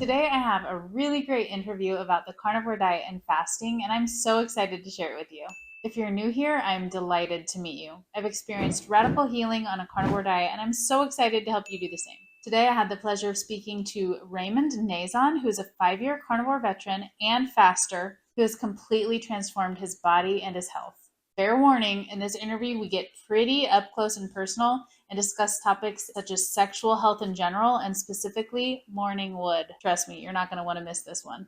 Today, I have a really great interview about the carnivore diet and fasting, and I'm so excited to share it with you. If you're new here, I'm delighted to meet you. I've experienced radical healing on a carnivore diet, and I'm so excited to help you do the same. Today, I had the pleasure of speaking to Raymond Nazon, who's a 5 year carnivore veteran and faster who has completely transformed his body and his health. Fair warning, in this interview, we get pretty up close and personal and discuss topics such as sexual health in general and specifically morning wood. Trust me, you're not going to want to miss this one.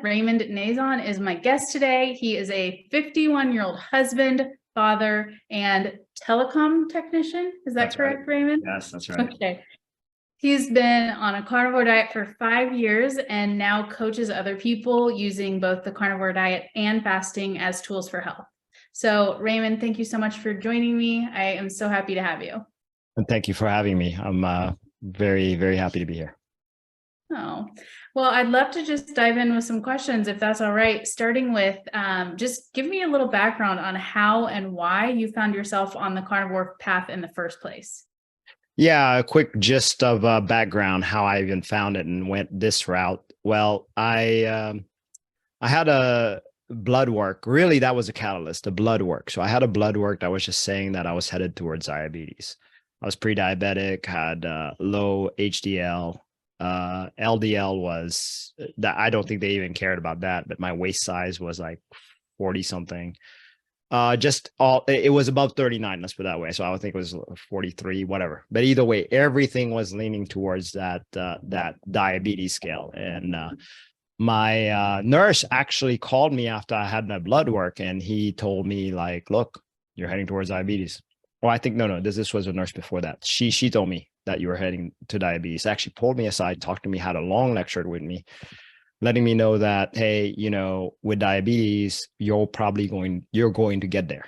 Raymond Nazon is my guest today. He is a 51-year-old husband, father, and telecom technician. Is that correct, right, Raymond? Yes, that's right. Okay. He's been on a carnivore diet for 5 years and now coaches other people using both the carnivore diet and fasting as tools for health. So, Raymond, thank you so much for joining me. I am so happy to have you. And thank you for having me. I'm very, very happy to be here. Oh, well, I'd love to just dive in with some questions, if that's all right. Starting with just give me a little background on how and why you found yourself on the carnivore path in the first place. Yeah, a quick gist of background, how I even found it and went this route. Well, I had a blood work. Really, that was a catalyst, the blood work. So I had a blood work that was just saying that I was headed towards diabetes. I was pre-diabetic, had low HDL. LDL was that I don't think they even cared about that, but my waist size was like 40 something. It was above 39, let's put it that way. So I would think it was 43, whatever. But either way, everything was leaning towards that diabetes scale. And my nurse actually called me after I had my blood work, and he told me, like, look, you're heading towards diabetes. Well, I think no, this was a nurse before that. She told me that you were heading to diabetes. Actually pulled me aside, talked to me, had a long lecture with me, letting me know that, hey, with diabetes, you're going to get there,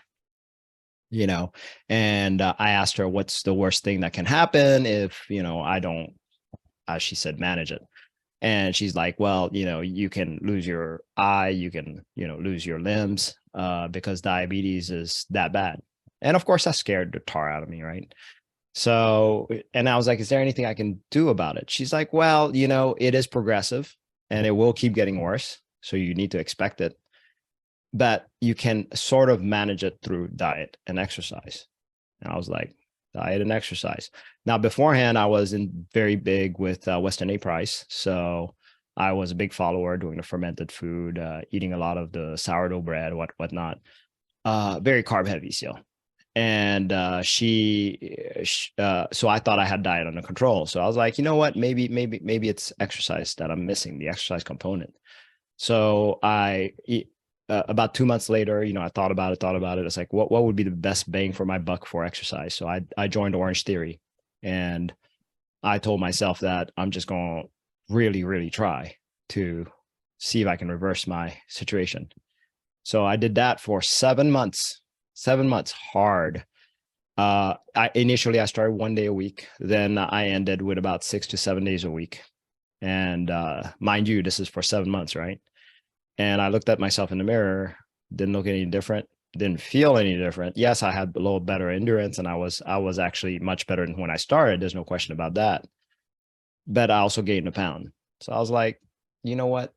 And I asked her, what's the worst thing that can happen if, I don't, as she said, manage it. And she's like, well, you can lose your eye, you can, lose your limbs because diabetes is that bad. And of course, that scared the tar out of me, right? So, and I was like, is there anything I can do about it? She's like, well, it is progressive and it will keep getting worse. So you need to expect it. But you can sort of manage it through diet and exercise. And I was like, diet and exercise. Now, beforehand, I was very big with Western A Price. So I was a big follower doing the fermented food, eating a lot of the sourdough bread, whatnot. Very carb heavy still. And so I thought I had diet under control. So I was like, you know what, maybe it's exercise that I'm missing, the exercise component. So about 2 months later, I thought about it. It's like, what would be the best bang for my buck for exercise? So I joined Orange Theory, and I told myself that I'm just going to really, really try to see if I can reverse my situation. So I did that for 7 months. 7 months hard. Initially I started 1 day a week. Then I ended with about 6 to 7 days a week. And mind you, this is for 7 months, right? And I looked at myself in the mirror, didn't look any different, didn't feel any different. Yes, I had a little better endurance, and I was actually much better than when I started. There's no question about that. But I also gained a pound. So I was like, you know what?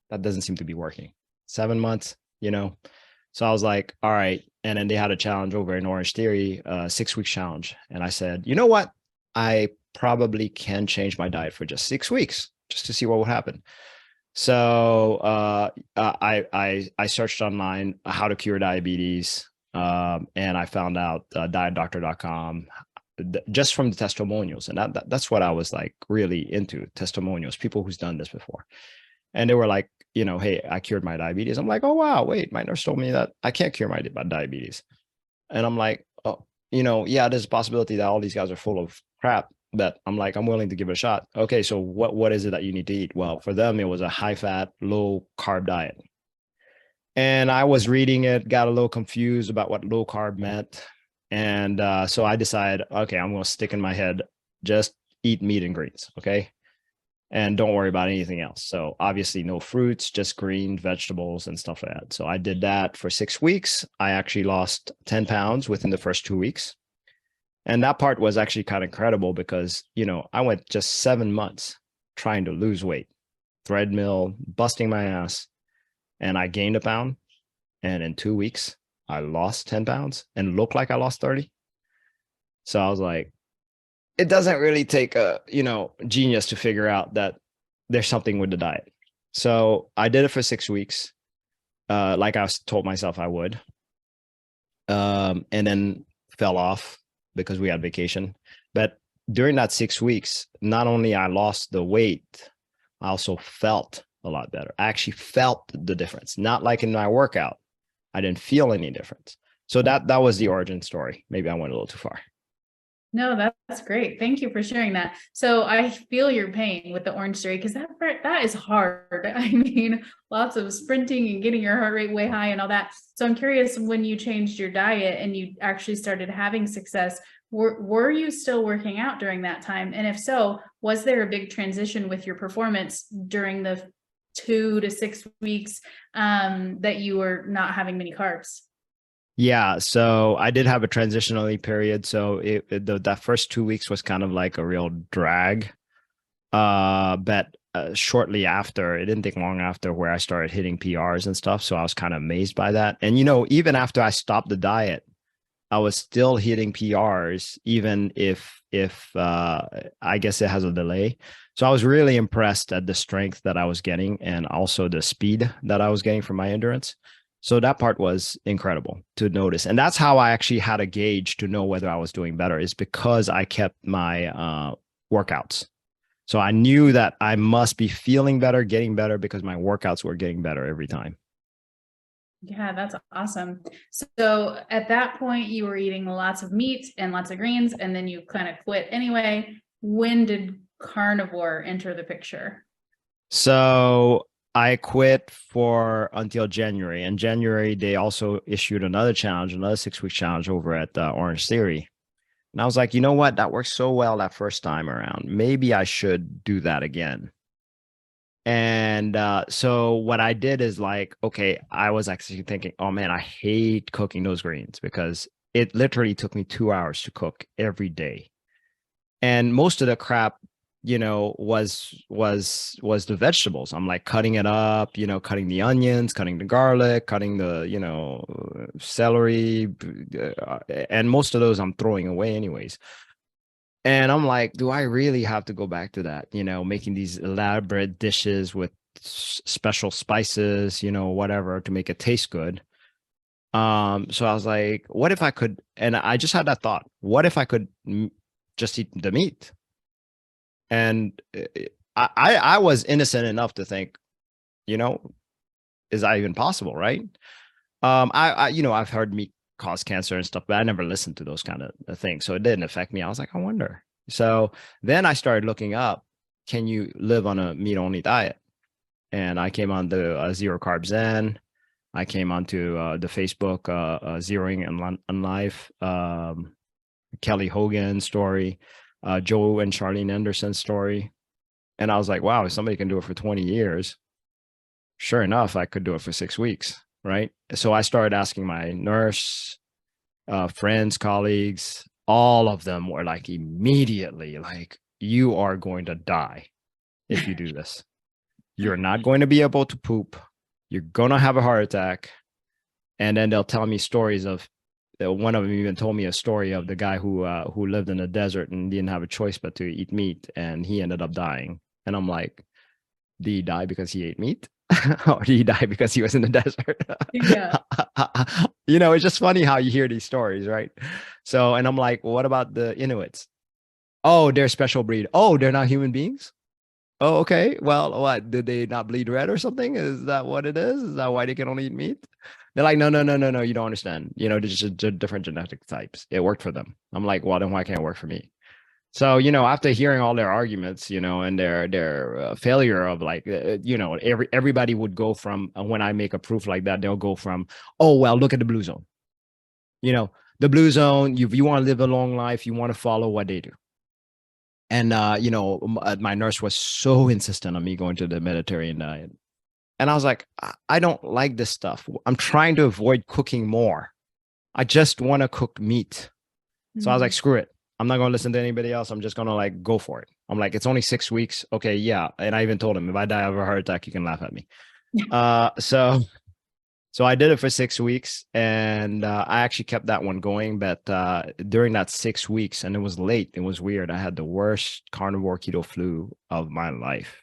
That doesn't seem to be working. 7 months, So I was like, all right. And then they had a challenge over in Orange Theory, 6-week challenge. And I said, you know what? I probably can change my diet for just 6 weeks just to see what would happen. So I searched online how to cure diabetes. And I found out dietdoctor.com just from the testimonials. And that's what I was like really into, testimonials, people who's done this before. And they were like, hey, I cured my diabetes. I'm like, oh, wow, wait, my nurse told me that I can't cure my diabetes. And I'm like, oh, yeah, there's a possibility that all these guys are full of crap, but I'm like, I'm willing to give it a shot. Okay, so what is it that you need to eat? Well, for them, it was a high fat, low carb diet. And I was reading it, got a little confused about what low carb meant. And so I decided, okay, I'm going to stick in my head, just eat meat and greens. Okay. And don't worry about anything else. So obviously no fruits, just green vegetables and stuff like that. So I did that for 6 weeks. I actually lost 10 pounds within the first 2 weeks. And that part was actually kind of incredible because, I went just 7 months trying to lose weight. treadmill, busting my ass, and I gained a pound. And in 2 weeks, I lost 10 pounds and looked like I lost 30. So I was like, it doesn't really take a, genius to figure out that there's something with the diet. So I did it for 6 weeks, like I told myself I would, and then fell off because we had vacation. But during that 6 weeks, not only I lost the weight, I also felt a lot better. I actually felt the difference, not like in my workout. I didn't feel any difference. So that was the origin story. Maybe I went a little too far. No, that's great. Thank you for sharing that. So I feel your pain with the Orange Theory because that is hard. I mean, lots of sprinting and getting your heart rate way high and all that. So I'm curious, when you changed your diet and you actually started having success, were you still working out during that time? And if so, was there a big transition with your performance during the 2 to 6 weeks that you were not having many carbs? Yeah, so I did have a transitionally period. So that first 2 weeks was kind of like a real drag. But shortly after, it didn't take long after where I started hitting PRs and stuff. So I was kind of amazed by that. And even after I stopped the diet, I was still hitting PRs, even if I guess it has a delay. So I was really impressed at the strength that I was getting and also the speed that I was getting from my endurance. So that part was incredible to notice. And that's how I actually had a gauge to know whether I was doing better, is because I kept my workouts. So I knew that I must be feeling better, getting better, because my workouts were getting better every time. Yeah, that's awesome. So at that point, you were eating lots of meat and lots of greens, and then you kind of quit anyway. When did carnivore enter the picture? So I quit for until January. And January, they also issued another challenge, another 6 week challenge over at Orange Theory. And I was like, you know what? That worked so well that first time around. Maybe I should do that again. And so what I did is like, okay, I was actually thinking, oh man, I hate cooking those greens because it literally took me 2 hours to cook every day. And most of the crap, was the vegetables. I'm like cutting it up, cutting the onions, cutting the garlic, cutting the, celery, and most of those I'm throwing away anyways. And I'm like, do I really have to go back to that? Making these elaborate dishes with special spices, whatever, to make it taste good. So I was like, what if I could? And I just had that thought: what if I could just eat the meat? And I was innocent enough to think, you know, is that even possible, right? I've heard meat cause cancer and stuff, but I never listened to those kind of things, so it didn't affect me. I was like, I wonder. So then I started looking up, can you live on a meat only diet? And I came on the Zero Carb Zen. I came onto the Facebook Zeroing and Life, Kelly Hogan story, Joe and Charlene Anderson story. And I was like, wow, if somebody can do it for 20 years, sure enough, I could do it for 6 weeks. Right. So I started asking my nurse, friends, colleagues, all of them were like immediately like, you are going to die if you do this. You're not going to be able to poop. You're going to have a heart attack. And then they'll tell me stories of, one of them even told me a story of the guy who lived in the desert and didn't have a choice but to eat meat, and he ended up dying. And I'm like, did he die because he ate meat? Or did he die because he was in the desert? Yeah. It's just funny how you hear these stories, right? So, and I'm like, well, what about the Inuits? Oh, they're special breed. Oh, they're not human beings? Oh, okay. Well, what, did they not bleed red or something? Is that what it is? Is that why they can only eat meat? They're like, no, no, no, no, no. You don't understand. There's just different genetic types. It worked for them. I'm like, well, then why can't it work for me? So, after hearing all their arguments, and their failure of like, everybody would go from, when I make a proof like that, they'll go from, oh, well, look at the blue zone. The blue zone, you want to live a long life, you want to follow what they do. And, my nurse was so insistent on me going to the Mediterranean diet. And I was like, I don't like this stuff. I'm trying to avoid cooking more. I just want to cook meat. So I was like, screw it. I'm not gonna listen to anybody else. I'm just gonna like go for it. I'm like, it's only 6 weeks. Okay, yeah. And I even told him if I die of a heart attack, you can laugh at me. So I did it for 6 weeks, and I actually kept that one going. But during that 6 weeks, and it was late, it was weird. I had the worst carnivore keto flu of my life.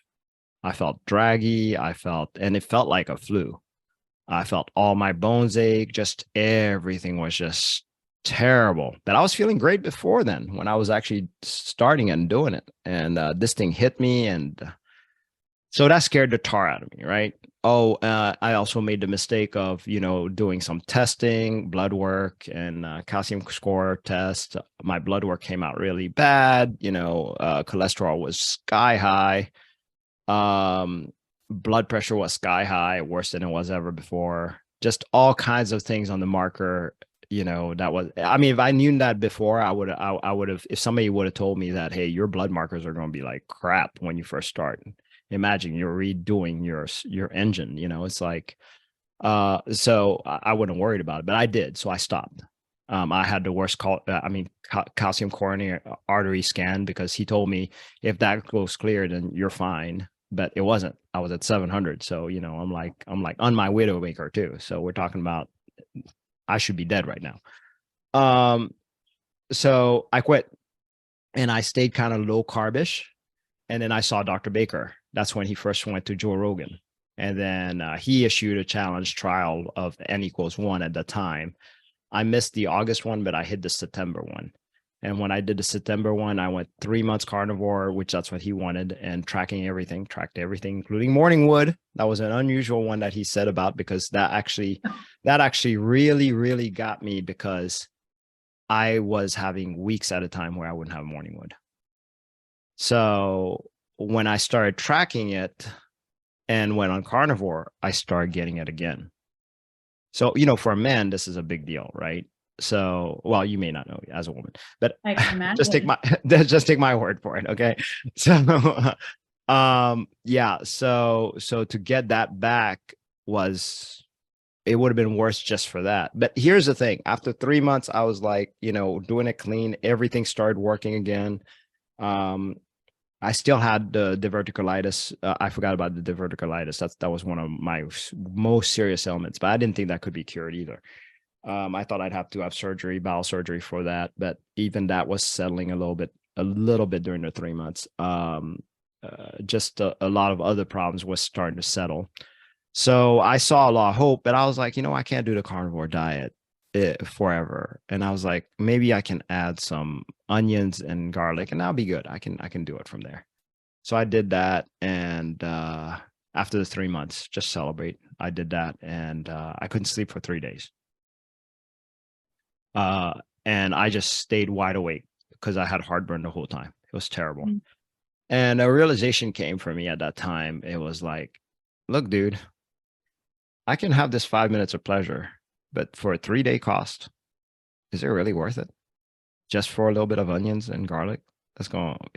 I felt draggy. And it felt like a flu. I felt all my bones ache. Just everything was just terrible. But I was feeling great before then when I was actually starting and doing it. And this thing hit me, and so that scared the tar out of me, right? Oh, I also made the mistake of, doing some testing, blood work, and calcium score test. My blood work came out really bad. Cholesterol was sky high. Um, Blood pressure was sky high, worse than it was ever before. Just all kinds of things on the marker. That was. I mean, if I knew that before, I would have. If somebody would have told me that, hey, your blood markers are going to be like crap when you first start. Imagine you're redoing your engine. It's like. So I wasn't worried about it, but I did. So I stopped. I had the worst calcium coronary artery scan, because he told me if that goes clear, then you're fine. But it wasn't. I was at 700. So, I'm like on my widowmaker too. So we're talking about I should be dead right now. So I quit, and I stayed kind of low carbish. And then I saw Dr. Baker. That's when he first went to Joe Rogan. And then he issued a challenge trial of N=1 at the time. I missed the August one, but I hit the September one. And when I did the September one, I went 3 months carnivore, which that's what he wanted, and tracked everything, including morning wood. That was an unusual one that he said about, because that actually really, really got me, because I was having weeks at a time where I wouldn't have morning wood. So when I started tracking it and went on carnivore, I started getting it again. So, for a man, this is a big deal, right? So, well, you may not know as a woman, but I can imagine. just take my word for it, okay? So, yeah. So to get that back it would have been worse just for that. But here's the thing: after 3 months, I was like, doing it clean. Everything started working again. I still had the diverticulitis. I forgot about the diverticulitis. That was one of my most serious ailments, but I didn't think that could be cured either. I thought I'd have to have bowel surgery for that, but even that was settling a little bit during the 3 months. Just a lot of other problems was starting to settle. So I saw a lot of hope, but I was like, I can't do the carnivore diet forever. And I was like, maybe I can add some onions and garlic, and I'll be good. I can do it from there. So I did that, and after the 3 months, just celebrate. I did that, and I couldn't sleep for 3 days. And I just stayed wide awake because I had heartburn the whole time. It was terrible. Mm-hmm. And a realization came for me at that time. It was like, look, dude, I can have this 5 minutes of pleasure, but for a 3-day cost, is it really worth it? Just for a little bit of onions and garlic? Is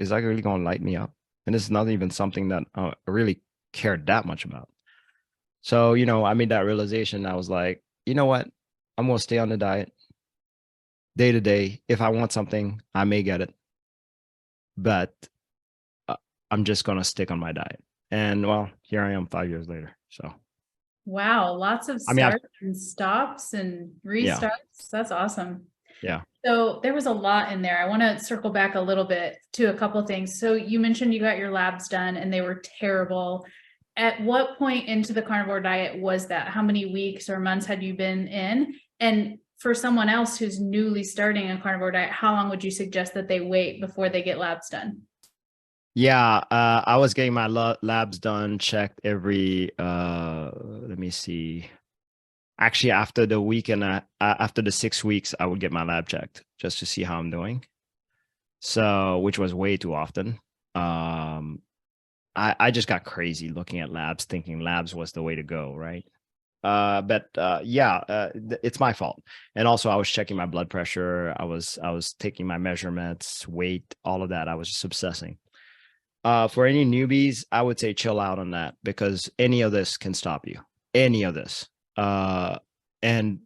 that really going to light me up? And it's not even something that I really cared that much about. So, I made that realization. I was like, you know what? I'm going to stay on the diet day to day. If I want something, I may get it, but I'm just going to stick on my diet. And well, here I am 5 years later. So. Wow. Lots of starts and stops and restarts. Yeah. That's awesome. Yeah. So there was a lot in there. I want to circle back a little bit to a couple of things. So you mentioned you got your labs done and they were terrible. At what point into the carnivore diet was that? How many weeks or months had you been in? And for someone else who's newly starting a carnivore diet, how long would you suggest that they wait before they get labs done? Yeah, I was getting my labs done, checked every, let me see. Actually, after the weekend, after the 6 weeks, I would get my lab checked just to see how I'm doing. So, which was way too often. I just got crazy looking at labs, thinking labs was the way to go, right? But it's my fault. And also, I was checking my blood pressure. I was taking my measurements, weight, all of that. I was just obsessing. For any newbies, I would say chill out on that, because any of this can stop you. Any of this. And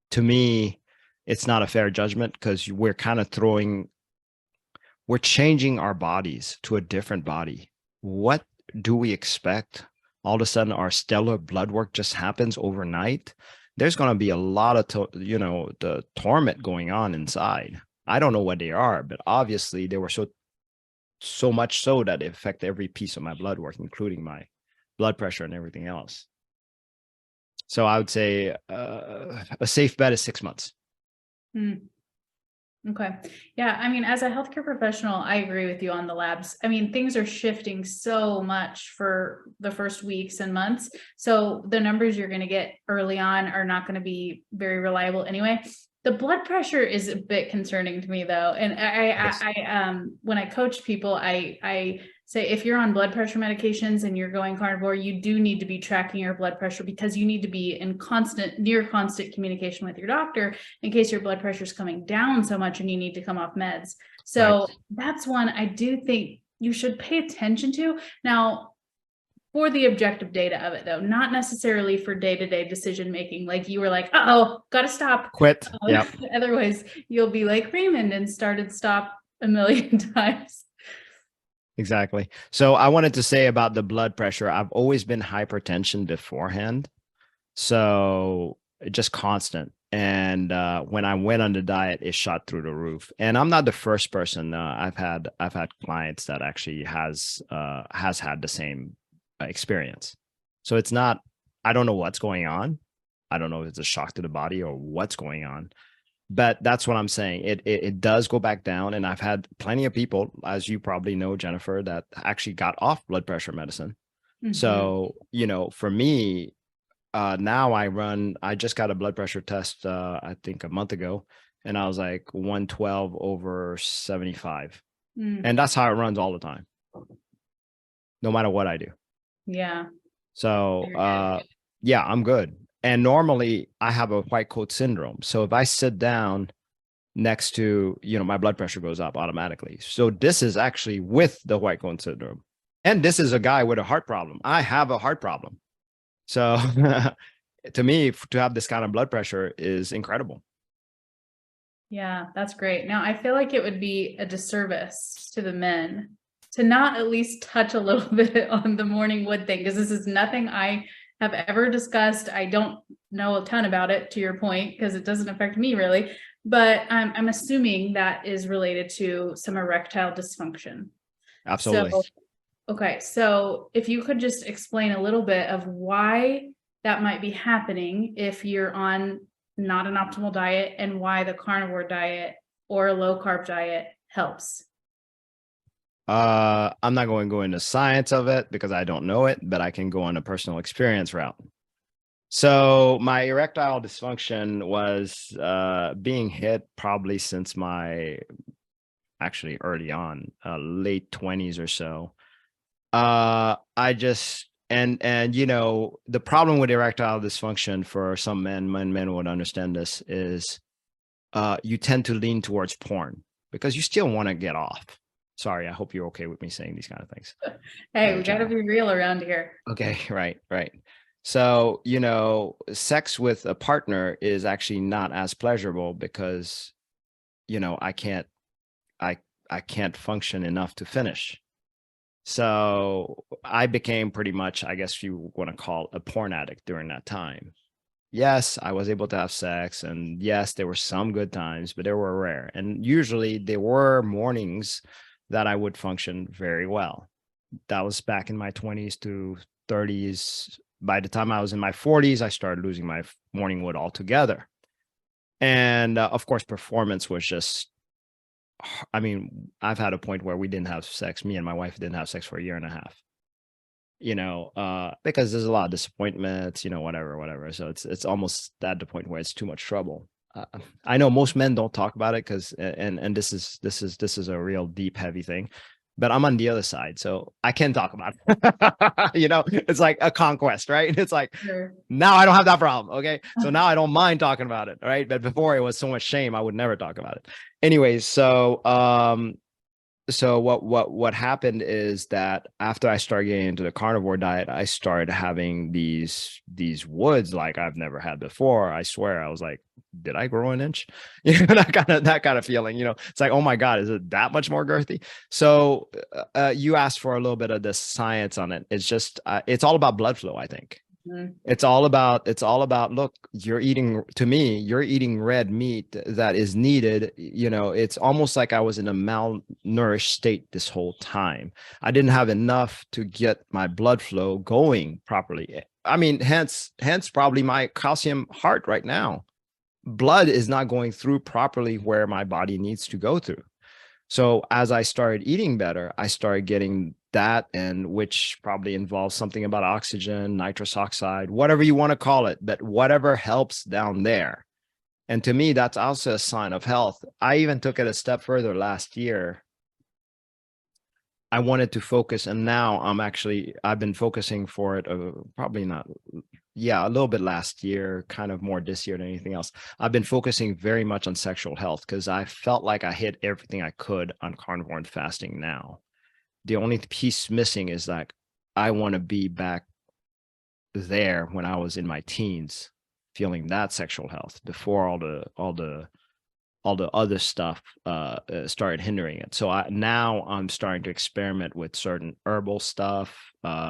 to me, it's not a fair judgment, because we're kind of throwing we're changing our bodies to a different body. What do we expect? All of a sudden, our stellar blood work just happens overnight. There's going to be a lot of, the torment going on inside. I don't know what they are, but obviously they were so much so that it affect every piece of my blood work, including my blood pressure and everything else. So I would say a safe bet is 6 months. Mm. Okay. Yeah. I mean, as a healthcare professional, I agree with you on the labs. I mean, things are shifting so much for the first weeks and months. So the numbers you're going to get early on are not going to be very reliable anyway. The blood pressure is a bit concerning to me though. And when I coach people, I say, if you're on blood pressure medications and you're going carnivore, you do need to be tracking your blood pressure, because you need to be in near constant communication with your doctor in case your blood pressure is coming down so much and you need to come off meds. So that's one I do think you should pay attention to. Now, for the objective data of it though, not necessarily for day-to-day decision making. Like you were like, oh, gotta stop. Quit. Yeah. Otherwise you'll be like Raymond and started stop a million times. Exactly. So I wanted to say about the blood pressure. I've always been hypertension beforehand. So just constant. And when I went on the diet, it shot through the roof. And I'm not the first person. I've had clients that actually has had the same experience. So it's not, I don't know what's going on. I don't know if it's a shock to the body or what's going on. But that's what I'm saying. It does go back down. And I've had plenty of people, as you probably know, Jennifer, that actually got off blood pressure medicine. Mm-hmm. So, for me, now I just got a blood pressure test, I think a month ago, and I was like 112 over 75. And that's how it runs all the time, no matter what I do. Yeah. So, yeah, I'm good. And normally I have a white coat syndrome. So if I sit down next to, my blood pressure goes up automatically. So this is actually with the white coat syndrome. And this is a guy with a heart problem. I have a heart problem. So to me, to have this kind of blood pressure is incredible. Yeah, that's great. Now, I feel like it would be a disservice to the men to not at least touch a little bit on the morning wood thing, because this is nothing I have ever discussed. I don't know a ton about it, to your point, because it doesn't affect me really, but I'm assuming that is related to some erectile dysfunction. Absolutely. So, okay. So if you could just explain a little bit of why that might be happening if you're on not an optimal diet, and why the carnivore diet or a low carb diet helps. I'm not going to go into science of it because I don't know it, but I can go on a personal experience route. So my erectile dysfunction was being hit probably since actually early on, late 20s or so. I just, and the problem with erectile dysfunction for some men would understand this, is you tend to lean towards porn because you still want to get off. Sorry, I hope you're okay with me saying these kind of things. Hey, we got to be real around here. Okay, right. So, sex with a partner is actually not as pleasurable because, I can't function enough to finish. So I became pretty much, I guess you want to call, a porn addict during that time. Yes, I was able to have sex, and yes, there were some good times, but they were rare. And usually there were mornings that I would function very well. That was back in my 20s to 30s. By the time I was in my 40s, I started losing my morning wood altogether. And of course, performance was just, I've had a point where we didn't have sex. Me and my wife didn't have sex for a year and a half, because there's a lot of disappointments, whatever. So it's almost at the point where it's too much trouble. I know most men don't talk about it because, and this is a real deep, heavy thing, but I'm on the other side, so I can talk about it. It's like a conquest, right? It's like, sure. Now I don't have that problem. Okay. So now I don't mind talking about it. Right. But before, it was so much shame, I would never talk about it. Anyways, so what happened is that after I started getting into the carnivore diet, I started having these woods like I've never had before. I swear, I was like did I grow an inch? That kind of feeling, it's like, oh my God, is it that much more girthy? So you asked for a little bit of the science on it. It's just, it's all about blood flow, I think. Mhm. It's all about, look, you're eating red meat that is needed. It's almost like I was in a malnourished state this whole time. I didn't have enough to get my blood flow going properly. I mean, hence probably my calcium heart right now. Blood is not going through properly where my body needs to go through. So as I started eating better, I started getting that, and which probably involves something about oxygen, nitrous oxide, whatever you want to call it, but whatever helps down there. And to me, that's also a sign of health. I even took it a step further last year. I wanted to focus, and now I've been focusing for it, probably not, yeah, a little bit last year, kind of more this year than anything else. I've been focusing very much on sexual health because I felt like I hit everything I could on carnivore and fasting now. The only piece missing is that I want to be back there when I was in my teens, feeling that sexual health before all the other stuff started hindering it. So now I'm starting to experiment with certain herbal stuff,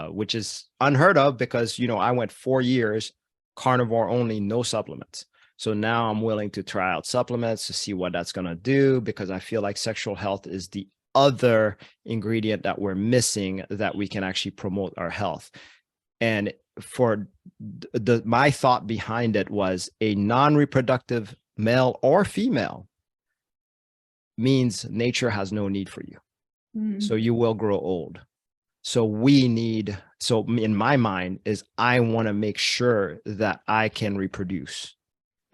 which is unheard of because, I went 4 years carnivore only, no supplements. So now I'm willing to try out supplements to see what that's going to do, because I feel like sexual health is the other ingredient that we're missing that we can actually promote our health. And for my thought behind it was a non-reproductive male or female means nature has no need for you. So you will grow old. So in my mind is I want to make sure that I can reproduce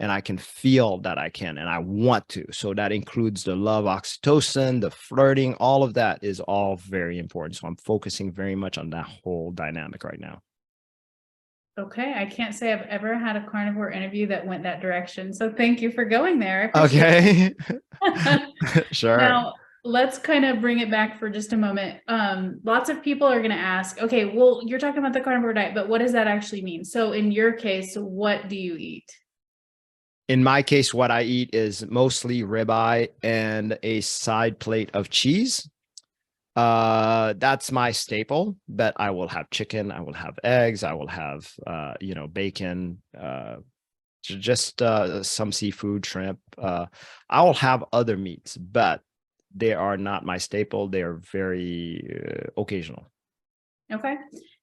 and I can feel that I can, and I want to. So that includes the love, oxytocin, the flirting, all of that is all very important. So I'm focusing very much on that whole dynamic right now. Okay, I can't say I've ever had a carnivore interview that went that direction. So thank you for going there. I appreciate Okay. it. Sure. Now, let's kind of bring it back for just a moment. Lots of people are going to ask, okay, well, you're talking about the carnivore diet, but what does that actually mean? So in your case, what do you eat? In my case, what I eat is mostly ribeye and a side plate of cheese. That's my staple, but I will have chicken, I will have eggs, I will have bacon, just some seafood, shrimp. I will have other meats, but they are not my staple. They are very occasional. Okay.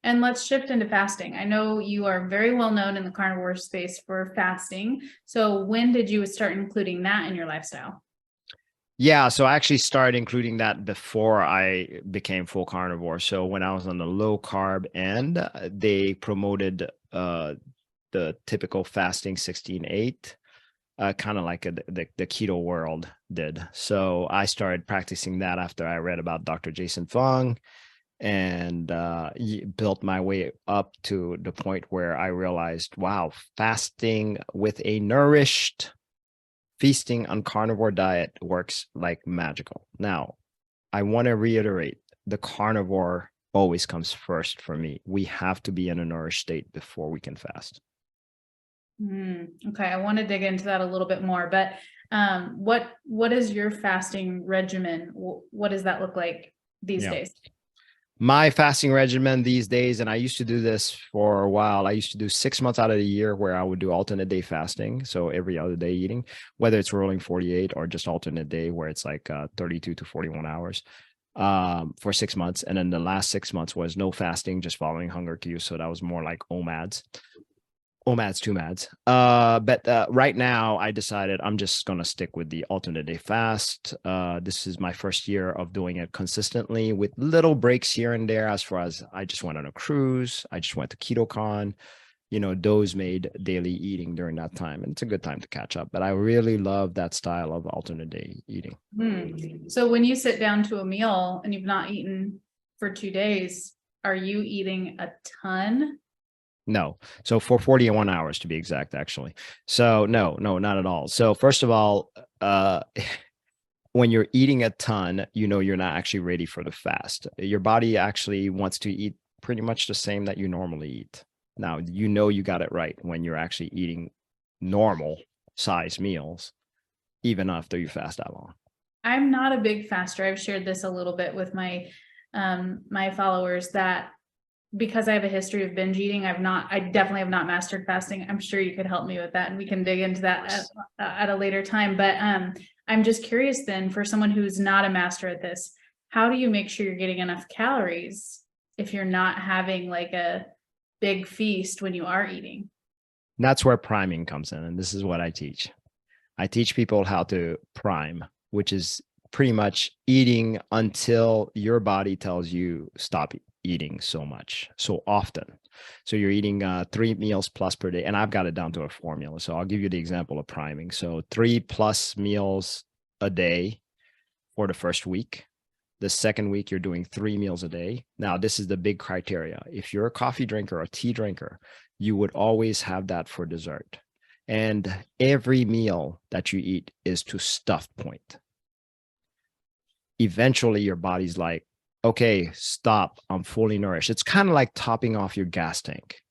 And let's shift into fasting. I know you are very well known in the carnivore space for fasting. So when did you start including that in your lifestyle? Yeah, so I actually started including that before I became full carnivore. So when I was on the low carb end, they promoted the typical fasting 16-8, kind of like the keto world did. So I started practicing that after I read about Dr. Jason Fung, and built my way up to the point where I realized, wow, fasting with a nourished feasting on carnivore diet works like magical. Now, I want to reiterate, the carnivore always comes first for me. We have to be in a nourished state before we can fast. Okay, I want to dig into that a little bit more, but what is your fasting regimen? What does that look like these Yeah. days? My fasting regimen these days, and I used to do this for a while. I used to do 6 months out of the year where I would do alternate day fasting. So every other day eating, whether it's rolling 48 or just alternate day where it's like 32 to 41 hours for 6 months. And then the last 6 months was no fasting, just following hunger cues. So that was more like OMADs. OMADs, two MADs. But right now, I decided I'm just going to stick with the alternate day fast. This is my first year of doing it consistently with little breaks here and there. As far as I just went on a cruise, I just went to KetoCon. Those made daily eating during that time. And it's a good time to catch up. But I really love that style of alternate day eating. So when you sit down to a meal and you've not eaten for 2 days, are you eating a ton? No. So for 41 hours to be exact, actually. So no, not at all. So first of all, when you're eating a ton, you're not actually ready for the fast. Your body actually wants to eat pretty much the same that you normally eat. Now, you got it right when you're actually eating normal size meals, even after you fast that long. I'm not a big faster. I've shared this a little bit with my followers that because I have a history of binge eating, I definitely have not mastered fasting. I'm sure you could help me with that, and we can dig into that at a later time. But I'm just curious then, for someone who's not a master at this, how do you make sure you're getting enough calories if you're not having like a big feast when you are eating? That's where priming comes in. And this is what I teach. I teach people how to prime, which is pretty much eating until your body tells you stop eating so much, so often. So you're eating 3 meals plus per day. And I've got it down to a formula. So I'll give you the example of priming. So 3+ meals a day for the first week. The second week, you're doing 3 meals a day. Now, this is the big criteria. If you're a coffee drinker or a tea drinker, you would always have that for dessert. And every meal that you eat is to stuff point. Eventually, your body's like, okay, stop. I'm fully nourished. It's kind of like topping off your gas tank.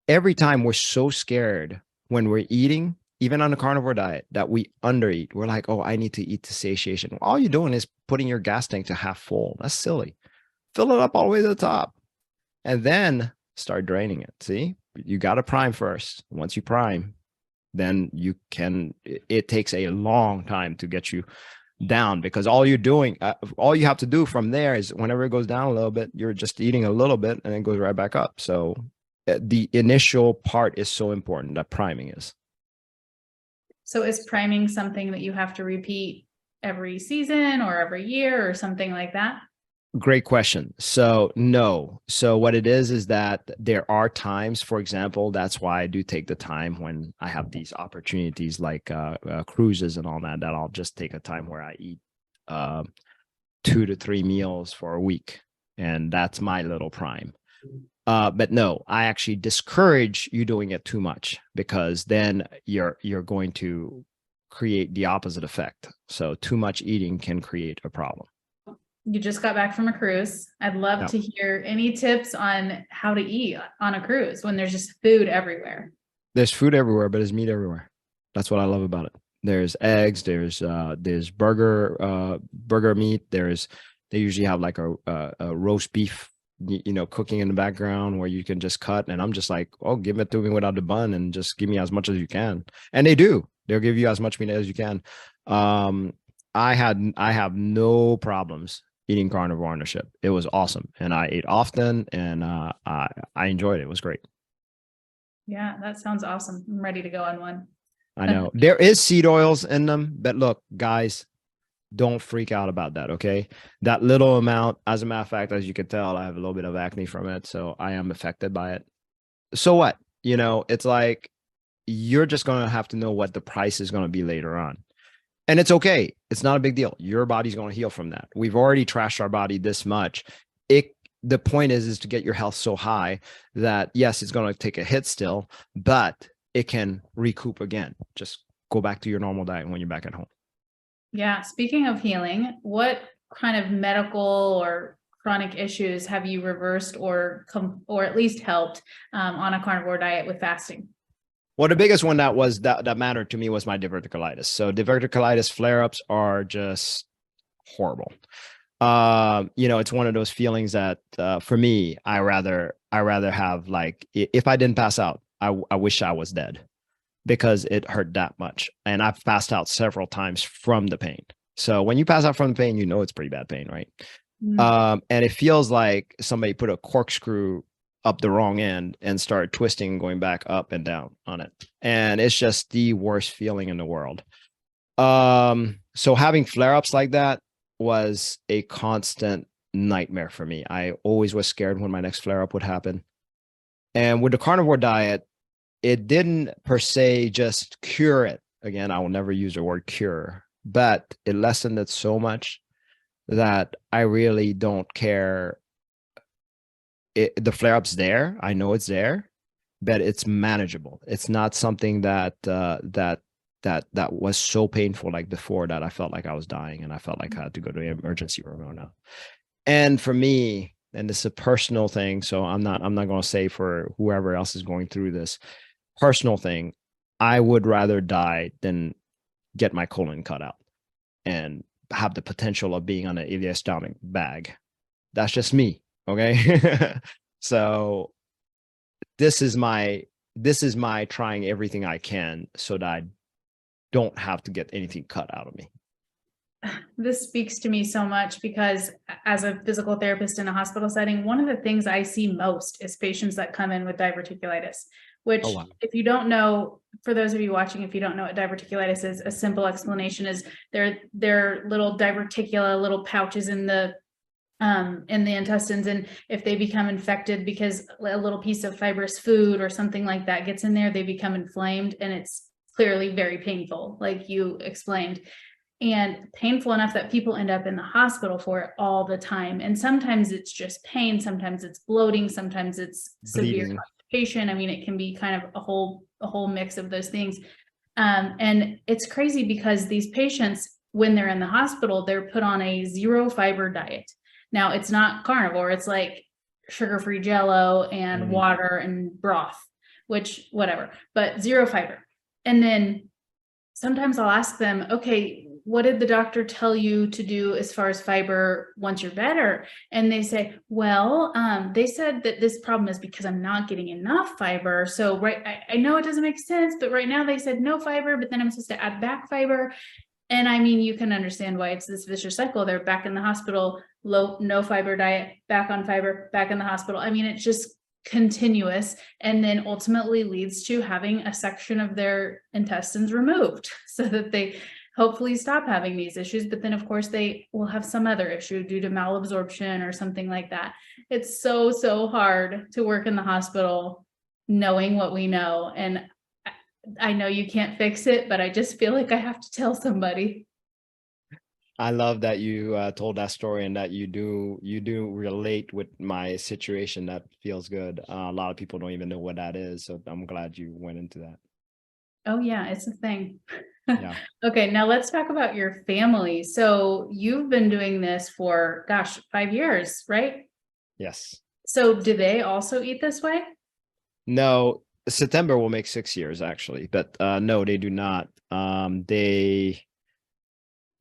Every time we're so scared when we're eating, even on a carnivore diet, that we undereat. We're like, oh, I need to eat to satiation. All you're doing is putting your gas tank to half full. That's silly. Fill it up all the way to the top and then start draining it. See, you got to prime first. Once you prime, then you can, it takes a long time to get you down, because all you're doing, all you have to do from there is whenever it goes down a little bit, you're just eating a little bit and it goes right back up. So the initial part is so important, that priming is. So is priming something that you have to repeat every season or every year or something like that? Great question. So no. So what it is that there are times, for example, that's why I do take the time when I have these opportunities like cruises and all that, that I'll just take a time where I eat 2 to 3 meals for a week. And that's my little prime. But no, I actually discourage you doing it too much, because then you're going to create the opposite effect. So too much eating can create a problem. You just got back from a cruise. I'd love Yeah. to hear any tips on how to eat on a cruise when there's just food everywhere. There's food everywhere, but there's meat everywhere. That's what I love about it. There's eggs, there's burger meat. They usually have like a roast beef, cooking in the background where you can just cut. And I'm just like, oh, give it to me without the bun and just give me as much as you can. And they do. They'll give you as much meat as you can. I have no problems eating carnivore on the ship. It was awesome. And I ate often, and I enjoyed it. It was great. Yeah, that sounds awesome. I'm ready to go on one. I know there is seed oils in them, but look, guys, don't freak out about that. Okay. That little amount, as a matter of fact, as you can tell, I have a little bit of acne from it. So I am affected by it. So what? It's like, you're just going to have to know what the price is going to be later on. And it's okay. It's not a big deal. Your body's going to heal from that. We've already trashed our body this much. The point is to get your health so high that, yes, it's going to take a hit still, but it can recoup again. Just go back to your normal diet when you're back at home. Yeah. Speaking of healing, what kind of medical or chronic issues have you reversed or at least helped on a carnivore diet with fasting? Well, the biggest one that mattered to me was my diverticulitis. So diverticulitis flare-ups are just horrible. It's one of those feelings that for me, I rather have, like, if I didn't pass out, I wish I was dead, because it hurt that much. And I've passed out several times from the pain. So when you pass out from the pain, it's pretty bad pain, right? Mm. And it feels like somebody put a corkscrew up the wrong end and started twisting and going back up and down on it. And it's just the worst feeling in the world. So having flare-ups like that was a constant nightmare for me. I always was scared when my next flare-up would happen. And with the carnivore diet, it didn't per se just cure it. Again, I will never use the word cure, but it lessened it so much that I really don't care. The flare-up's there. I know it's there, but it's manageable. It's not something that was so painful like before, that I felt like I was dying and I felt like I had to go to the emergency room now. And for me, and this is a personal thing, so I'm not going to say for whoever else is going through this, personal thing, I would rather die than get my colon cut out and have the potential of being on an ileostomic bag. That's just me. Okay. So this is my trying everything I can so that I don't have to get anything cut out of me. This speaks to me so much because as a physical therapist in a hospital setting, one of the things I see most is patients that come in with diverticulitis, Oh which wow. if you don't know, for those of you watching, if you don't know what diverticulitis is, a simple explanation is they're little diverticula, little pouches in the intestines, and if they become infected because a little piece of fibrous food or something like that gets in there, they become inflamed, and it's clearly very painful, like you explained, and painful enough that people end up in the hospital for it all the time. And sometimes it's just pain, sometimes it's bloating, sometimes it's severe Bleeding. constipation. I mean, it can be kind of a whole mix of those things. And it's crazy because these patients, when they're in the hospital, they're put on a zero fiber diet. Now, it's not carnivore, it's like sugar-free jello and Mm. water and broth, which whatever, but zero fiber. And then sometimes I'll ask them, okay, what did the doctor tell you to do as far as fiber once you're better? And they say, well, they said that this problem is because I'm not getting enough fiber. So I know it doesn't make sense, but right now they said no fiber, but then I'm supposed to add back fiber. And I mean, you can understand why it's this vicious cycle. They're back in the hospital, no fiber diet, back on fiber, back in the hospital. I mean, it's just continuous, and then ultimately leads to having a section of their intestines removed so that they hopefully stop having these issues. But then of course they will have some other issue due to malabsorption or something like that. It's so hard to work in the hospital knowing what we know. And I know you can't fix it, but I just feel like I have to tell somebody. I love that you told that story and that you do relate with my situation. That feels good. A lot of people don't even know what that is, so I'm glad you went into that. Oh yeah, it's a thing. Yeah. Okay, now let's talk about your family. So you've been doing this for, gosh, 5 years, right? Yes. So do they also eat this way? No, September will make 6 years actually, but no, they do not.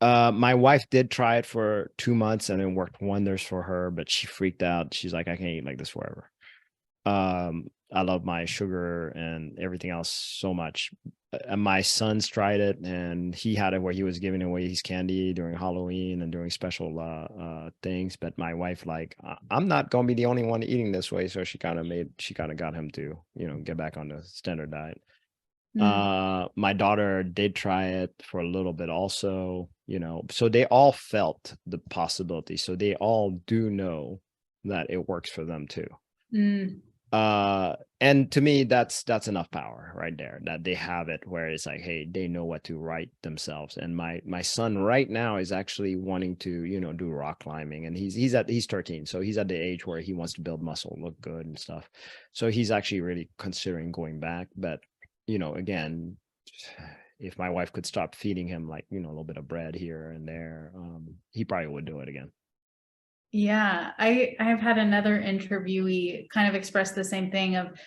My wife did try it for 2 months and it worked wonders for her, but she freaked out. She's like, I can't eat like this forever. I love my sugar and everything else so much. And my son's tried it and he had it where he was giving away his candy during Halloween and during special things. But my wife, like, I'm not gonna be the only one eating this way. So she kind of got him to, get back on the standard diet. Mm, My daughter did try it for a little bit also, so they all felt the possibility. So they all do know that it works for them too. mm, And to me, that's enough power right there, that they have it where it's like, hey, they know what to write themselves. And my son right now is actually wanting to, do rock climbing, and he's 13, so he's at the age where he wants to build muscle, look good and stuff. So he's actually really considering going back. But again, if my wife could stop feeding him, like, a little bit of bread here and there, he probably would do it again. yeah, I have had another interviewee kind of express the same thing of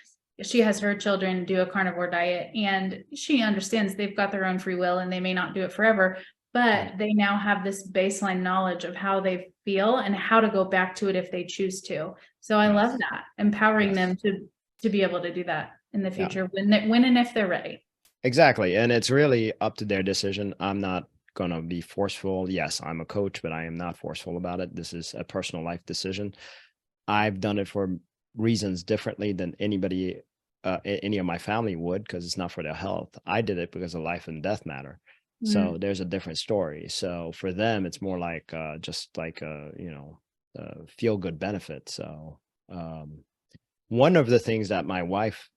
she has her children do a carnivore diet and she understands they've got their own free will and they may not do it forever, Right. but they now have this baseline knowledge of how they feel and how to go back to it if they choose to. So I love Yes. that, empowering them Yes. to be able to do that in the Yeah. future when and if they're ready. Exactly. And it's really up to their decision. I'm not going to be forceful. Yes, I'm a coach, but I am not forceful about it. This is a personal life decision. I've done it for reasons differently than any of my family would, because it's not for their health. I did it because of life and death matter. So Mm, there's a different story. So for them, it's more like just like feel good benefit. So um, one of the things that my wife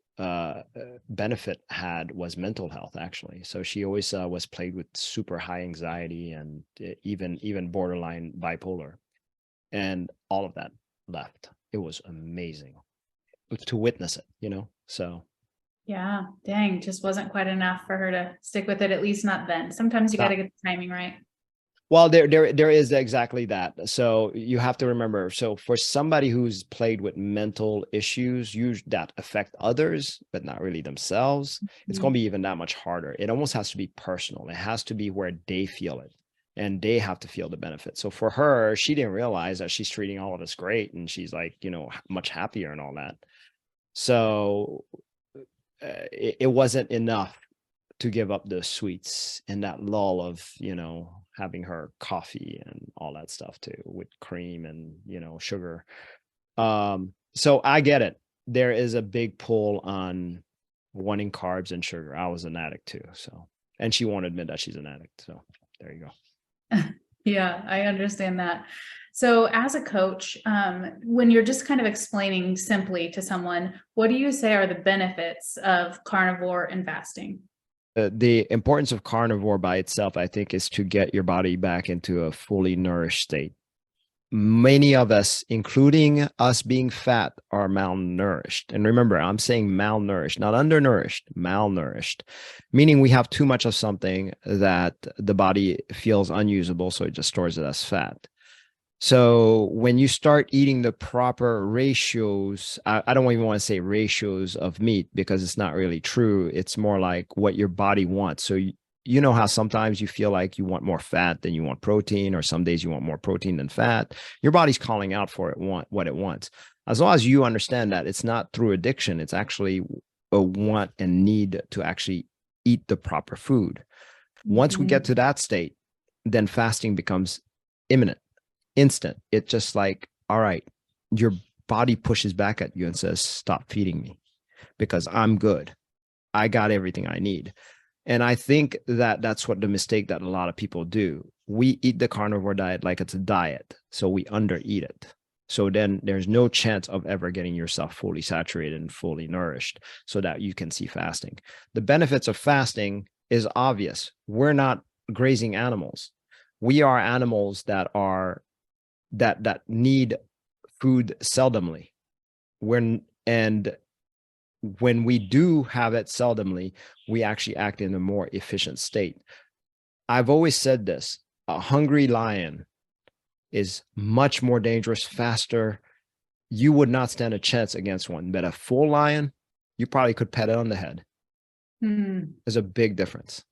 benefit had was mental health, actually. So she always was plagued with super high anxiety and even borderline bipolar, and all of that left. It was amazing to witness it. So yeah, dang, just wasn't quite enough for her to stick with it, at least not then. Sometimes you got to not get the timing right. Well, there is exactly that. So you have to remember. So for somebody who's played with mental issues, that affect others, but not really themselves, it's going to be even that much harder. It almost has to be personal. It has to be where they feel it, and they have to feel the benefit. So for her, she didn't realize that she's treating all of us great, and she's like, much happier and all that. So it wasn't enough to give up the sweets and that lull of having her coffee and all that stuff too, with cream and sugar. So I get it. There is a big pull on wanting carbs and sugar. I was an addict too, so, and she won't admit that she's an addict, so there you go. Yeah, I understand that. So as a coach, when you're just kind of explaining simply to someone, what do you say are the benefits of carnivore and fasting? The importance of carnivore by itself, I think, is to get your body back into a fully nourished state. Many of us, including us being fat, are malnourished. And remember, I'm saying malnourished, not undernourished, malnourished, meaning we have too much of something that the body feels unusable, so it just stores it as fat. So when you start eating the proper ratios, I don't even want to say ratios of meat because it's not really true. It's more like what your body wants. So you know how sometimes you feel like you want more fat than you want protein, or some days you want more protein than fat. Your body's calling out for what it wants. As long as you understand that it's not through addiction, it's actually a want and need to actually eat the proper food. Once we get to that state, then fasting becomes imminent. Instant. It's just like, all right, your body pushes back at you and says, stop feeding me because I'm good. I got everything I need. And I think that that's what the mistake that a lot of people do. We eat the carnivore diet like it's a diet. So we undereat it. So then there's no chance of ever getting yourself fully saturated and fully nourished so that you can see fasting. The benefits of fasting is obvious. We're not grazing animals. We are animals that need food seldomly. And when we do have it seldomly, we actually act in a more efficient state. I've always said this: a hungry lion is much more dangerous, faster. You would not stand a chance against one, but a full lion, you probably could pet it on the head. There's a big difference.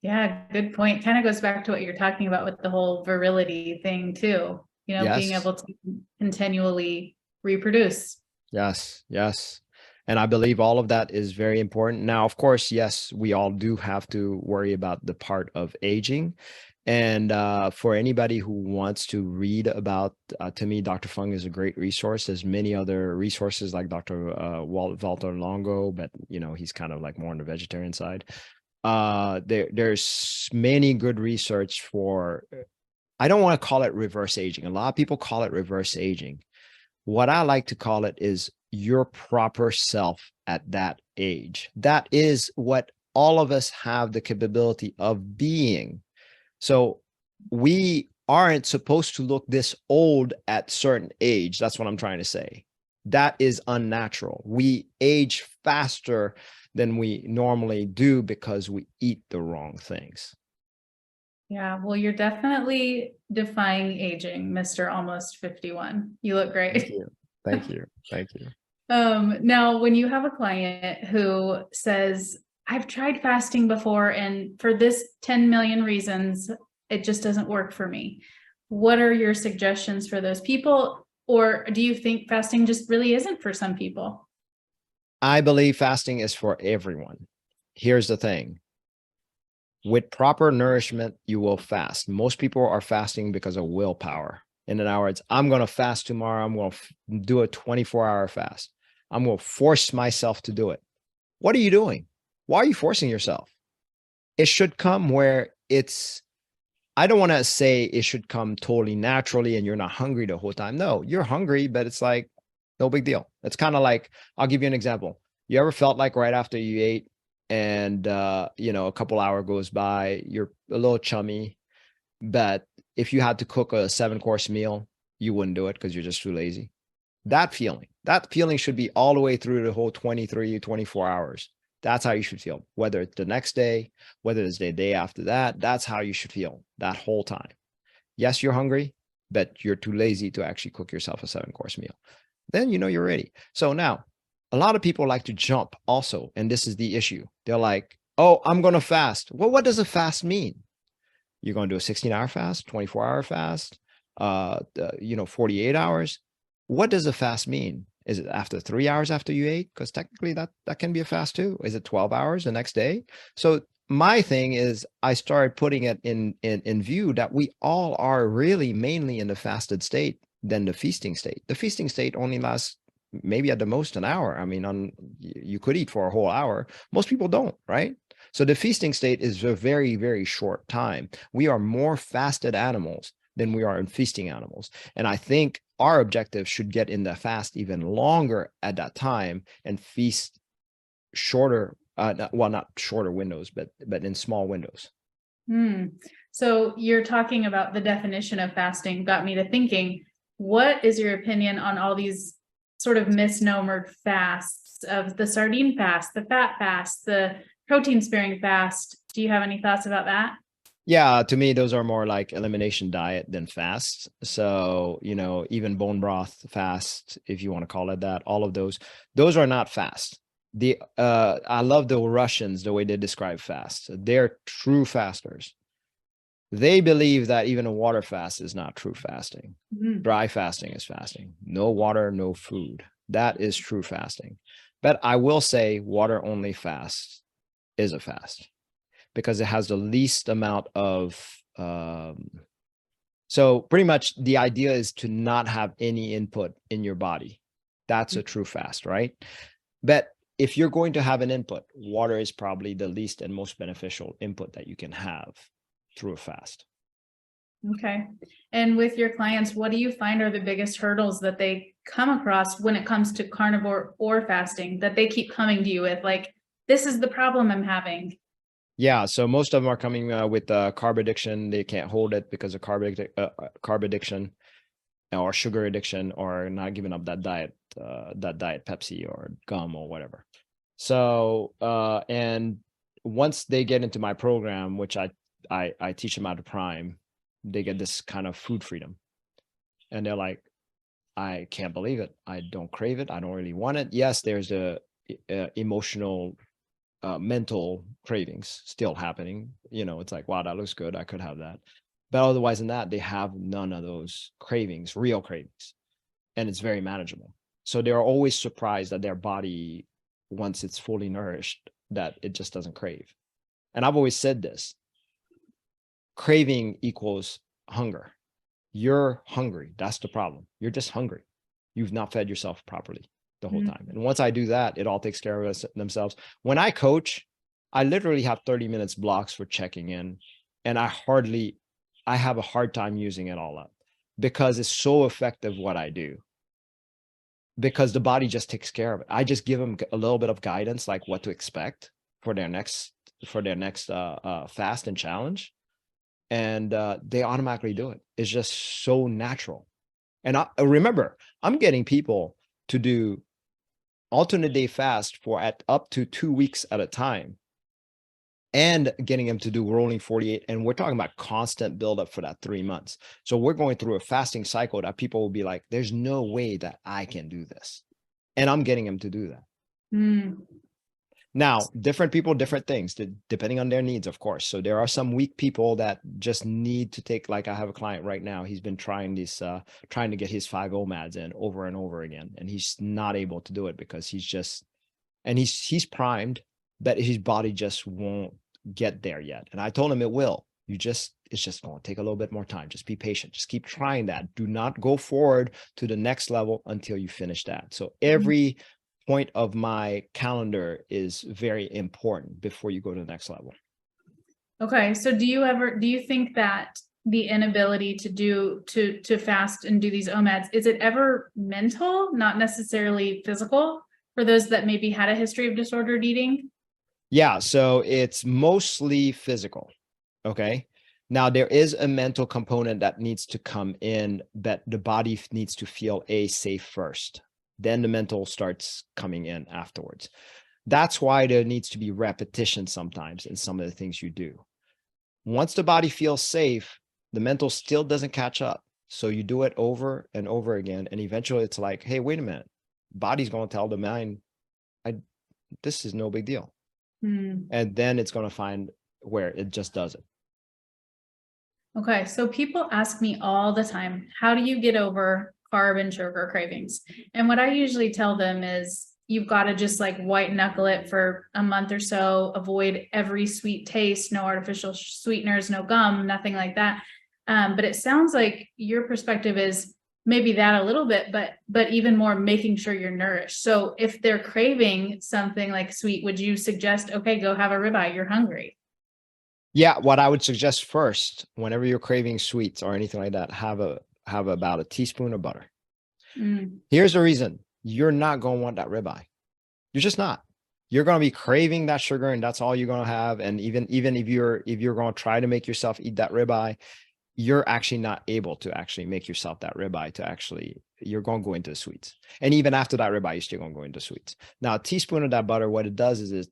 Yeah, good point. Kind of goes back to what you're talking about with the whole virility thing too, being Yes. able to continually reproduce. Yes. And I believe all of that is very important. Now, of course, yes, we all do have to worry about the part of aging. And for anybody who wants to read about, to me, Dr. Fung is a great resource. There's many other resources like Dr. Walter Longo, but he's kind of like more on the vegetarian side. There's many good research for, I don't want to call it reverse aging. A lot of people call it reverse aging. What I like to call it is your proper self at that age. That is what all of us have the capability of being. So we aren't supposed to look this old at certain age. That's what I'm trying to say. That is unnatural. We age faster than we normally do because we eat the wrong things. Yeah, well, you're definitely defying aging, Mr. Almost 51. You look great. Thank you. Now, when you have a client who says, I've tried fasting before, and for this 10 million reasons, it just doesn't work for me. What are your suggestions for those people? Or do you think fasting just really isn't for some people? I believe fasting is for everyone. Here's the thing. With proper nourishment, you will fast. Most people are fasting because of willpower. In other words, I'm going to fast tomorrow. I'm going to do a 24-hour fast. I'm going to force myself to do it. What are you doing? Why are you forcing yourself? It should come where I don't want to say it should come totally naturally and you're not hungry the whole time. No, you're hungry, but it's like, no big deal. It's kind of like, I'll give you an example. You ever felt like right after you ate and, a couple hours goes by, you're a little chummy, but if you had to cook a 7-course meal, you wouldn't do it because you're just too lazy. That feeling should be all the way through the whole 23, 24 hours. That's how you should feel. Whether it's the next day, whether it's the day after that, that's how you should feel that whole time. Yes, you're hungry, but you're too lazy to actually cook yourself a 7-course meal. Then you know you're ready. So now, a lot of people like to jump also, and this is the issue. They're like, oh, I'm going to fast. Well, what does a fast mean? You're going to do a 16-hour fast, 24-hour fast, 48 hours. What does a fast mean? Is it after 3 hours after you ate? Because technically that can be a fast too. Is it 12 hours the next day? So my thing is I started putting it in view that we all are really mainly in the fasted state than the feasting state. The feasting state only lasts maybe at the most an hour. I mean, you could eat for a whole hour. Most people don't, right? So the feasting state is a very, very short time. We are more fasted animals than we are in feasting animals. And I think our objective should get in the fast even longer at that time and feast shorter, not shorter windows, but in small windows. So you're talking about the definition of fasting got me to thinking, what is your opinion on all these sort of misnomered fasts of the sardine fast, the fat fast, the protein sparing fast? Do you have any thoughts about that? Yeah, to me, those are more like elimination diet than fast. So, even bone broth fast, if you want to call it that, all of those are not fast. I love the Russians, the way they describe fast. They're true fasters. They believe that even a water fast is not true fasting. Dry fasting is fasting. No water, no food. That is true fasting. But I will say water only fast is a fast because it has the least amount of so pretty much the idea is to not have any input in your body. That's a true fast, right? But if you're going to have an input, water is probably the least and most beneficial input that you can have through a fast. Okay. And with your clients, what do you find are the biggest hurdles that they come across when it comes to carnivore or fasting that they keep coming to you with? Like, this is the problem I'm having. Yeah, so most of them are coming with carb addiction. They can't hold it because of carb addiction or sugar addiction, or not giving up that diet Pepsi or gum or whatever. So and once they get into my program, which I teach them how to prime, they get this kind of food freedom, and they're like, I can't believe it. I don't crave it. I don't really want it. Yes, there's the emotional mental cravings still happening. It's like, wow, that looks good. I could have that. But otherwise than that, they have none of those cravings, real cravings. And it's very manageable. So they're always surprised that their body, once it's fully nourished, that it just doesn't crave. And I've always said this: craving equals hunger. You're hungry. That's the problem. You're just hungry. You've not fed yourself properly the whole time. And once I do that, it all takes care of themselves. When I coach, I literally have 30 minutes blocks for checking in, and I have a hard time using it all up because it's so effective what I do, because the body just takes care of it. I just give them a little bit of guidance, like what to expect for their next fast and challenge, and they automatically do it. It's just so natural. And remember, I'm getting people to do alternate day fast for up to 2 weeks at a time, and getting them to do rolling 48. And we're talking about constant buildup for that 3 months. So we're going through a fasting cycle that people will be like, there's no way that I can do this. And I'm getting them to do that. Now, different people, different things, depending on their needs, of course. So there are some weak people that just need to take, like I have a client right now, he's been trying to get his 5 OMADs in over and over again. And he's not able to do it because he's primed, but his body just won't get there yet. And I told him it will. It's just going to take a little bit more time. Just be patient. Just keep trying that. Do not go forward to the next level until you finish that. So every point of my calendar is very important before you go to the next level. Okay. So do you think that the inability to fast and do these OMADs, is it ever mental, not necessarily physical, for those that maybe had a history of disordered eating? Yeah. So it's mostly physical. Okay. Now there is a mental component that needs to come in, but the body needs to feel safe first. Then the mental starts coming in afterwards. That's why there needs to be repetition sometimes in some of the things you do. Once the body feels safe, the mental still doesn't catch up. So you do it over and over again. And eventually it's like, hey, wait a minute. Body's going to tell the mind, this is no big deal. Hmm. And then it's going to find where it just does it. Okay, so people ask me all the time, how do you get over carb and sugar cravings? And what I usually tell them is you've got to just like white knuckle it for a month or so, avoid every sweet taste, no artificial sweeteners, no gum, nothing like that. But it sounds like your perspective is maybe that a little bit, but even more making sure you're nourished. So if they're craving something like sweet, would you suggest, okay, go have a ribeye, you're hungry? Yeah, what I would suggest first, whenever you're craving sweets or anything like that, have about a teaspoon of butter. Mm, Here's the reason: you're not going to want that ribeye. You're just not. You're going to be craving that sugar, and that's all you're going to have. And even if you're going to try to make yourself eat that ribeye, you're actually not able to actually make yourself that ribeye to actually, you're going to go into the sweets. And even after that ribeye, you're still going to go into sweets. Now, a teaspoon of that butter, what it does is it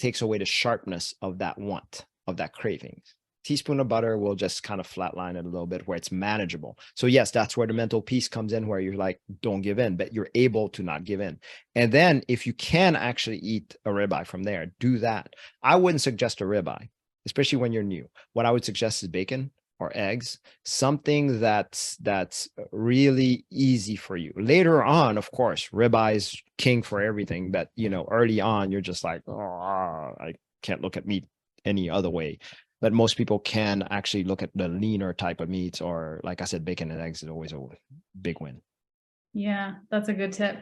takes away the sharpness of that want, of that craving. Teaspoon of butter will just kind of flatline it a little bit where it's manageable. So yes, that's where the mental piece comes in, where you're like, don't give in, but you're able to not give in. And then if you can actually eat a ribeye from there, do that. I wouldn't suggest a ribeye, especially when you're new. What I would suggest is bacon or eggs, something that's really easy for you. Later on, of course, ribeye is king for everything, but early on, you're just like, oh, I can't look at meat any other way. But most people can actually look at the leaner type of meats, or like I said, bacon and eggs is always a big win. yeah, that's a good tip.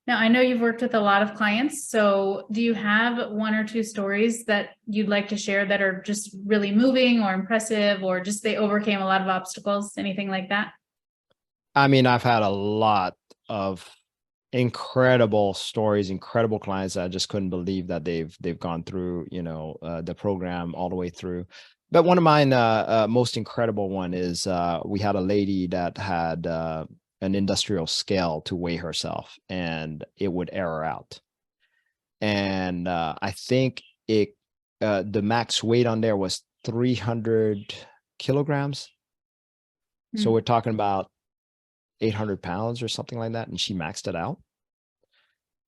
Now, I know you've worked with a lot of clients, so do you have one or two stories that you'd like to share that are just really moving or impressive, or just they overcame a lot of obstacles, anything like that? I mean, I've had a lot of incredible stories, incredible clients that I just couldn't believe that they've gone through, the program all the way through. But one of mine, most incredible one is we had a lady that had an industrial scale to weigh herself, and it would error out. And I think the max weight on there was 300 kilograms. So Hmm. we're talking about 800 pounds or something like that, and she maxed it out.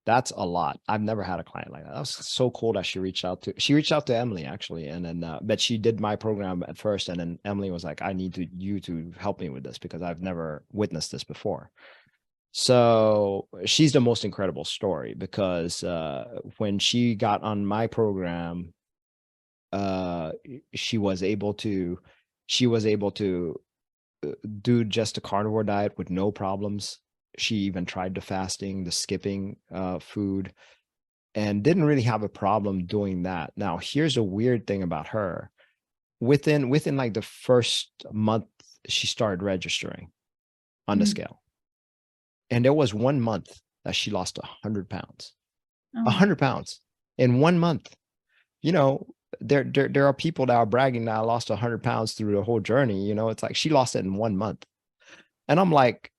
That's a lot. I've never had a client like that. That was so cool that she reached out to Emily actually. And then, but she did my program at first. And then Emily was like, I need you to help me with this because I've never witnessed this before. So she's the most incredible story because when she got on my program, uh, she was able to, she was able to do just a carnivore diet with no problems. She even tried the fasting, the skipping food, and didn't really have a problem doing that. Now, here's a weird thing about her. Within like the first month, she started registering on the Hmm. scale. And there was 1 month that she lost 100 pounds. Oh A my. 100 pounds in 1 month. You know, there are people that are bragging that I lost 100 pounds through the whole journey. It's like she lost it in 1 month. And I'm like,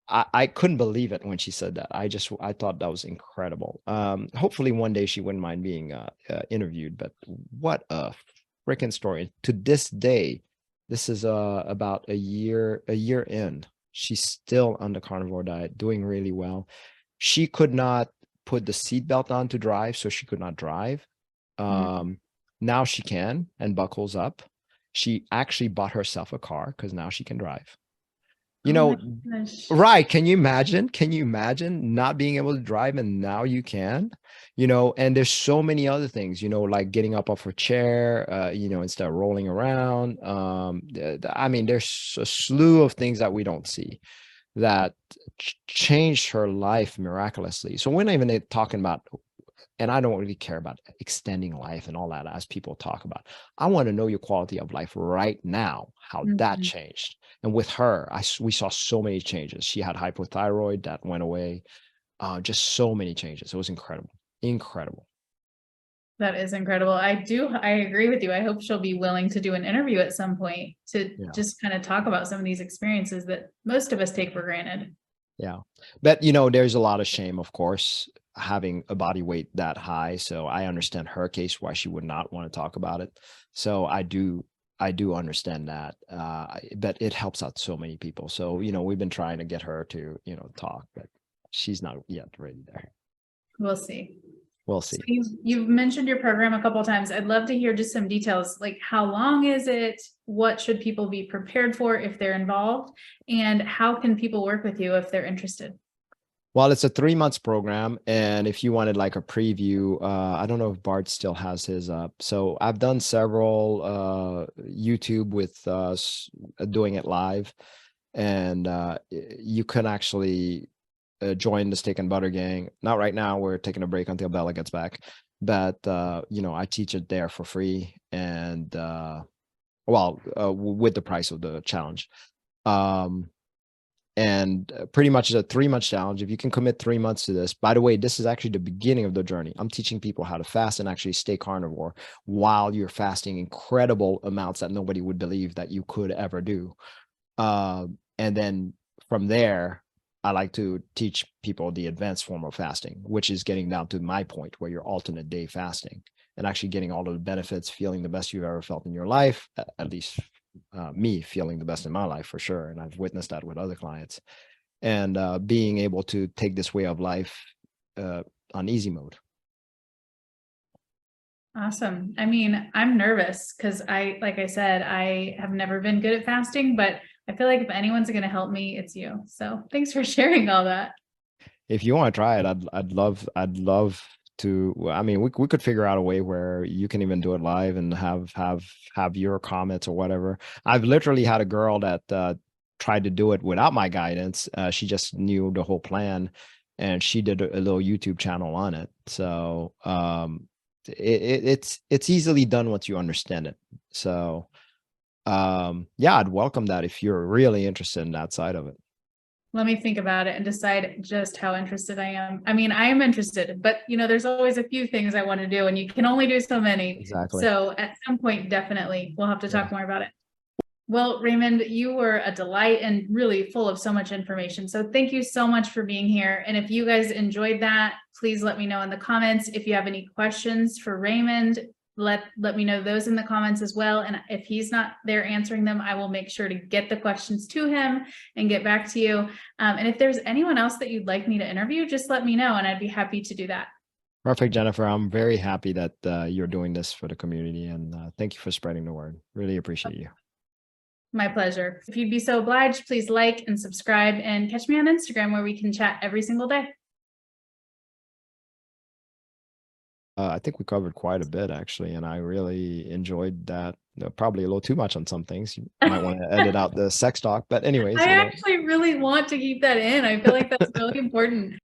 I couldn't believe it when she said that. I thought that was incredible. Hopefully one day she wouldn't mind being interviewed, but what a freaking story. To this day, this is about a year in. She's still on the carnivore diet, doing really well. She could not put the seatbelt on to drive, so she could not drive. Hmm. Um, Now she can and buckles up. She actually bought herself a car because now she can drive. You Oh my know, gosh. Right. Can you imagine? Can you imagine not being able to drive and now you can? And there's so many other things, like getting up off a chair, instead of rolling around. I mean, there's a slew of things that we don't see that changed her life miraculously. So we're not even talking about, and I don't really care about extending life and all that as people talk about. I want to know your quality of life right now, how that Mhm. changed. And with her, we saw so many changes. She had hypothyroid that went away. Just so many changes. It was incredible, incredible. That is incredible. I agree with you. I hope she'll be willing to do an interview at some point to Yeah, just kind of talk about some of these experiences that most of us take for granted. yeah. But there's a lot of shame, of course. having a body weight that high. So I understand her case why she would not want to talk about it. So I do understand that, but it helps out so many people. So, we've been trying to get her to, talk, but she's not yet ready there. We'll see. We'll So see. you've mentioned your program a couple of times. I'd love to hear just some details, like how long is it? What should people be prepared for if they're involved? And how can people work with you if they're interested? Well, it's a 3 months program. And if you wanted like a preview, I don't know if Bart still has his up. So I've done several YouTube with doing it live. And you can actually join the Steak and Butter Gang. Not right now. We're taking a break until Bella gets back. But, I teach it there for free. And, with the price of the challenge. And pretty much it's a 3 month challenge. If you can commit 3 months to this, by the way, this is actually the beginning of the journey. I'm teaching people how to fast and actually stay carnivore while you're fasting incredible amounts that nobody would believe that you could ever do. And then from there, I like to teach people the advanced form of fasting, which is getting down to my point where you're alternate day fasting and actually getting all of the benefits, feeling the best you've ever felt in your life, at least me feeling the best in my life for sure. And I've witnessed that with other clients, and being able to take this way of life on easy mode. Awesome. I mean, I'm nervous because like I said, I have never been good at fasting, but I feel like if anyone's going to help me, it's you. So thanks for sharing all that. If you want to try it, I'd love to. I mean, we could figure out a way where you can even do it live and have your comments or whatever. I've literally had a girl that tried to do it without my guidance. She just knew the whole plan, and she did a little YouTube channel on it. So it's easily done once you understand it. So yeah, I'd welcome that if you're really interested in that side of it. Let me think about it and decide just how interested I am. I mean, I am interested, but there's always a few things I want to do and you can only do so many. Exactly. So at some point, definitely we'll have to Yeah. talk more about it. Well, Raymond, you were a delight and really full of so much information. So thank you so much for being here. And if you guys enjoyed that, please let me know in the comments. If you have any questions for Raymond, let me know those in the comments as well. And if he's not there answering them, I will make sure to get the questions to him and get back to you. And if there's anyone else that you'd like me to interview, just let me know and I'd be happy to do that. Perfect, Jennifer. I'm very happy that you're doing this for the community, and thank you for spreading the word. Really appreciate you. My pleasure. If you'd be so obliged, please like and subscribe and catch me on Instagram where we can chat every single day. I think we covered quite a bit actually, and I really enjoyed that. Probably a little too much on some things. You might want to edit out the sex talk, but anyways. I actually really want to keep that in. I feel like that's really important.